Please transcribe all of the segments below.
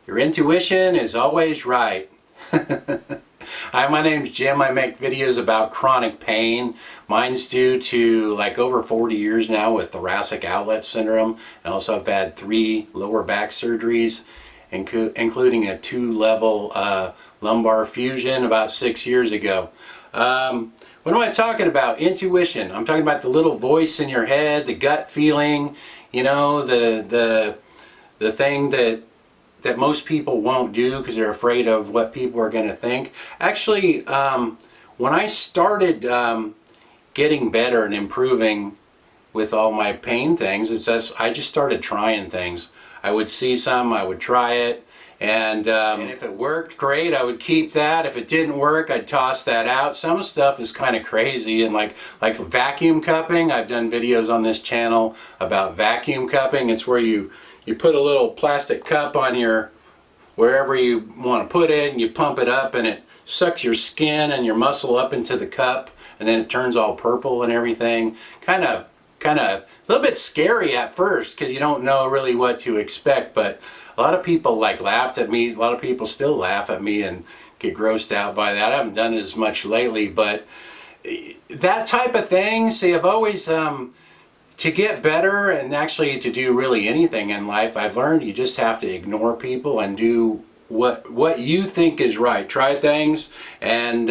Your intuition is always right. Hi, my name's Jim. I make videos about chronic pain. Mine's due to like over 40 years now with Thoracic Outlet Syndrome. And also I've had 3 lower back surgeries, including a 2-level lumbar fusion about 6 years ago. What am I talking about? Intuition. I'm talking about the little voice in your head, the gut feeling, you know, the thing that most people won't do because they're afraid of what people are going to think. Actually, when I started getting better and improving with all my pain things, I just started trying things. I would see some, I would try it, and if it worked, great, I would keep that. If it didn't work, I'd toss that out. Some stuff is kind of crazy, and like vacuum cupping. I've done videos on this channel about vacuum cupping. It's where you put a little plastic cup on your wherever you want to put it, and you pump it up, and it sucks your skin and your muscle up into the cup, and then it turns all purple and everything. Kind of a little bit scary at first because you don't know really what to expect, but a lot of people laughed at me. A lot of people still laugh at me and get grossed out by that. I haven't done it as much lately, but that type of thing, see, I've always to get better and actually to do really anything in life, I've learned you just have to ignore people and do what you think is right. Try things and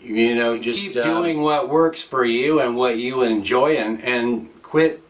you know, just keep doing what works for you and what you enjoy, and quit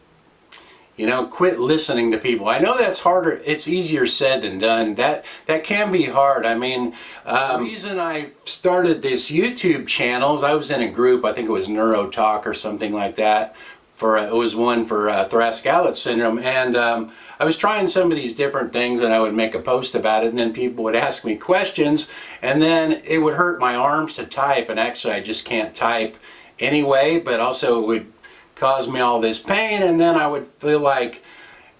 listening to people. I know that's harder. It's easier said than done. That can be hard. I mean, the reason I started this YouTube channel is I was in a group, I think it was Neuro Talk or something like that. It was one for Thoracic Outlet Syndrome, and I was trying some of these different things, and I would make a post about it, and then people would ask me questions, and then it would hurt my arms to type, and actually I just can't type anyway, but also it would cause me all this pain, and then I would feel like,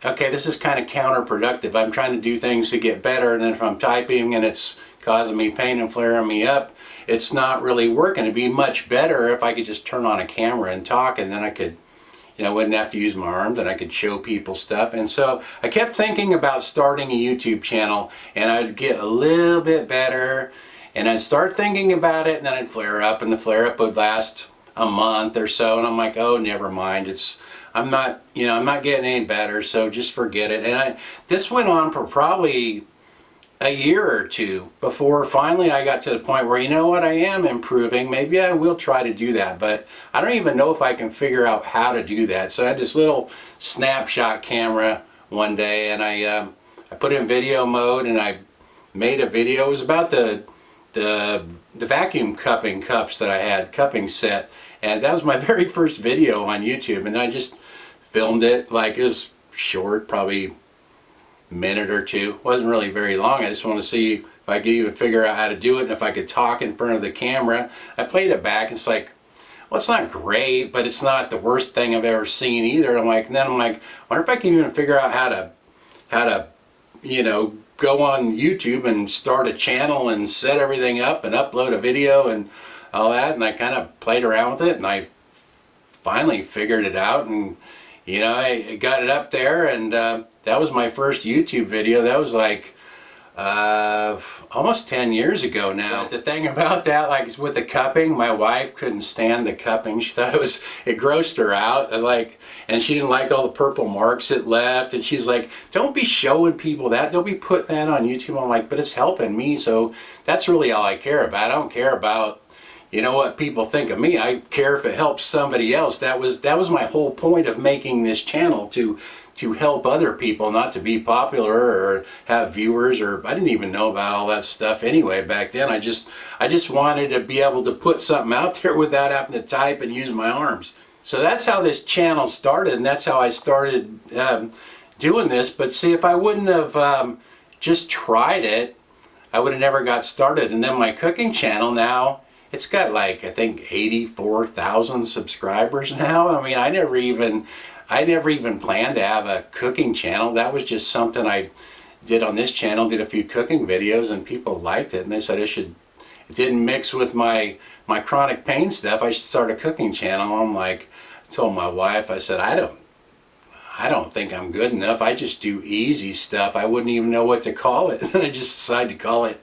okay, this is kind of counterproductive. I'm trying to do things to get better, and then if I'm typing and it's causing me pain and flaring me up, it's not really working. It'd be much better if I could just turn on a camera and talk, and then I could, I wouldn't have to use my arms, and I could show people stuff. And so I kept thinking about starting a YouTube channel, and I'd get a little bit better, and I'd start thinking about it, and then I'd flare up, and the flare up would last a month or so, and I'm like, oh, never mind. I'm not getting any better, so just forget it. And this went on for probably a year or two before finally I got to the point where, you know what, I am improving. Maybe I will try to do that, but I don't even know if I can figure out how to do that. So I had this little snapshot camera one day, and I put it in video mode, and I made a video. It was about the vacuum cupping cups that I had, cupping set, and that was my very first video on YouTube, and I just filmed it. Like, it was short, probably minute or two. Wasn't really very long. I just want to see if I could even figure out how to do it, and if I could talk in front of the camera. I played it back. It's like, well, it's not great, but it's not the worst thing I've ever seen either. And then I'm like, I wonder if I can even figure out how to go on YouTube and start a channel and set everything up and upload a video and all that. And I kind of played around with it, and I finally figured it out, and I got it up there, and that was my first YouTube video. That was like almost 10 years ago now. But the thing about that, like, is with the cupping, my wife couldn't stand the cupping. She thought it grossed her out, and she didn't like all the purple marks it left, and she's like, don't be showing people that, don't be putting that on YouTube. I'm like, but it's helping me, so that's really all I care about. I don't care about what people think of me. I care if it helps somebody else. That was my whole point of making this channel, to help other people, not to be popular or have viewers, or I didn't even know about all that stuff anyway back then. I just wanted to be able to put something out there without having to type and use my arms. So that's how this channel started, and that's how I started doing this. But see, if I wouldn't have just tried it, I would have never got started. And then my cooking channel now, it's got like, I think 84,000 subscribers now. I mean, I never even planned to have a cooking channel. That was just something I did on this channel, did a few cooking videos, and people liked it, and they said it didn't mix with my chronic pain stuff. I should start a cooking channel. I'm like, I told my wife, I said, I I don't think I'm good enough. I just do easy stuff. I wouldn't even know what to call it. And I just decided to call it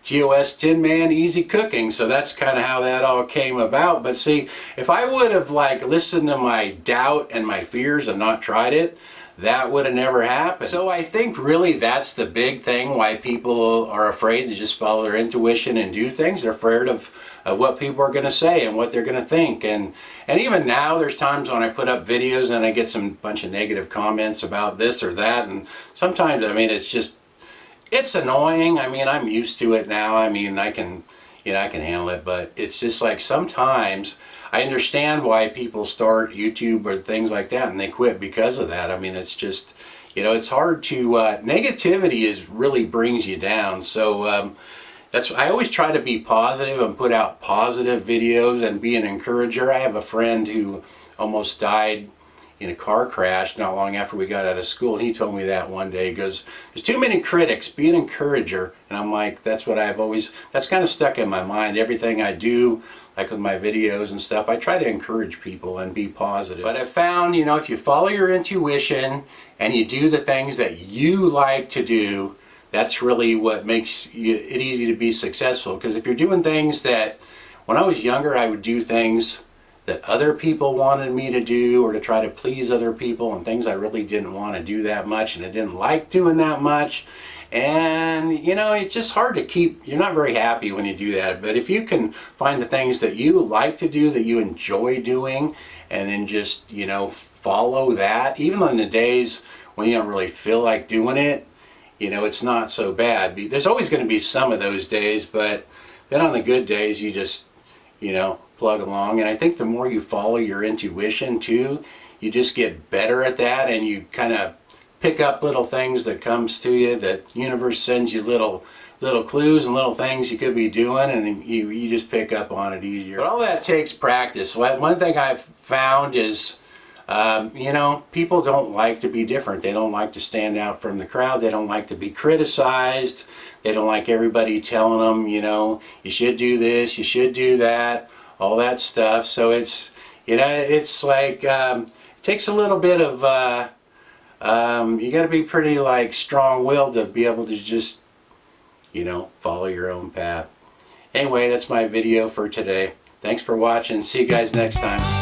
TosTinMan Easy Cooking. So that's kind of how that all came about. But see, if I would have like listened to my doubt and my fears and not tried it, that would have never happened. So I think really that's the big thing why people are afraid to just follow their intuition and do things. They're afraid of what people are going to say and what they're going to think. And even now there's times when I put up videos and I get some bunch of negative comments about this or that. And sometimes, I mean, it's annoying. I mean, I'm used to it now. I mean, I can handle it, but it's just like sometimes I understand why people start YouTube or things like that and they quit because of that. I mean, it's just, it's hard to, negativity really brings you down. So I always try to be positive and put out positive videos and be an encourager. I have a friend who almost died in a car crash not long after we got out of school. He told me that one day. He goes, there's too many critics, be an encourager. And I'm like, that's kind of stuck in my mind. Everything I do, like with my videos and stuff, I try to encourage people and be positive. But I found, if you follow your intuition and you do the things that you like to do, that's really what makes it easy to be successful. Because if you're doing things that, when I was younger, I would do things that other people wanted me to do or to try to please other people, and things I really didn't want to do that much and I didn't like doing that much. And it's just hard to keep, you're not very happy when you do that. But if you can find the things that you like to do, that you enjoy doing, and then just follow that, even on the days when you don't really feel like doing it, it's not so bad. There's always going to be some of those days, but then on the good days you just plug along. And I think the more you follow your intuition too, you just get better at that, and you kind of pick up little things that comes to you, that the universe sends you little clues and little things you could be doing, and you just pick up on it easier. But all that takes practice. One thing I've found is people don't like to be different. They don't like to stand out from the crowd. They don't like to be criticized. They don't like everybody telling them, you should do this, you should do that, all that stuff. So it's like, it takes a little bit of, you got to be pretty like strong-willed to be able to just, follow your own path. Anyway, that's my video for today. Thanks for watching. See you guys next time.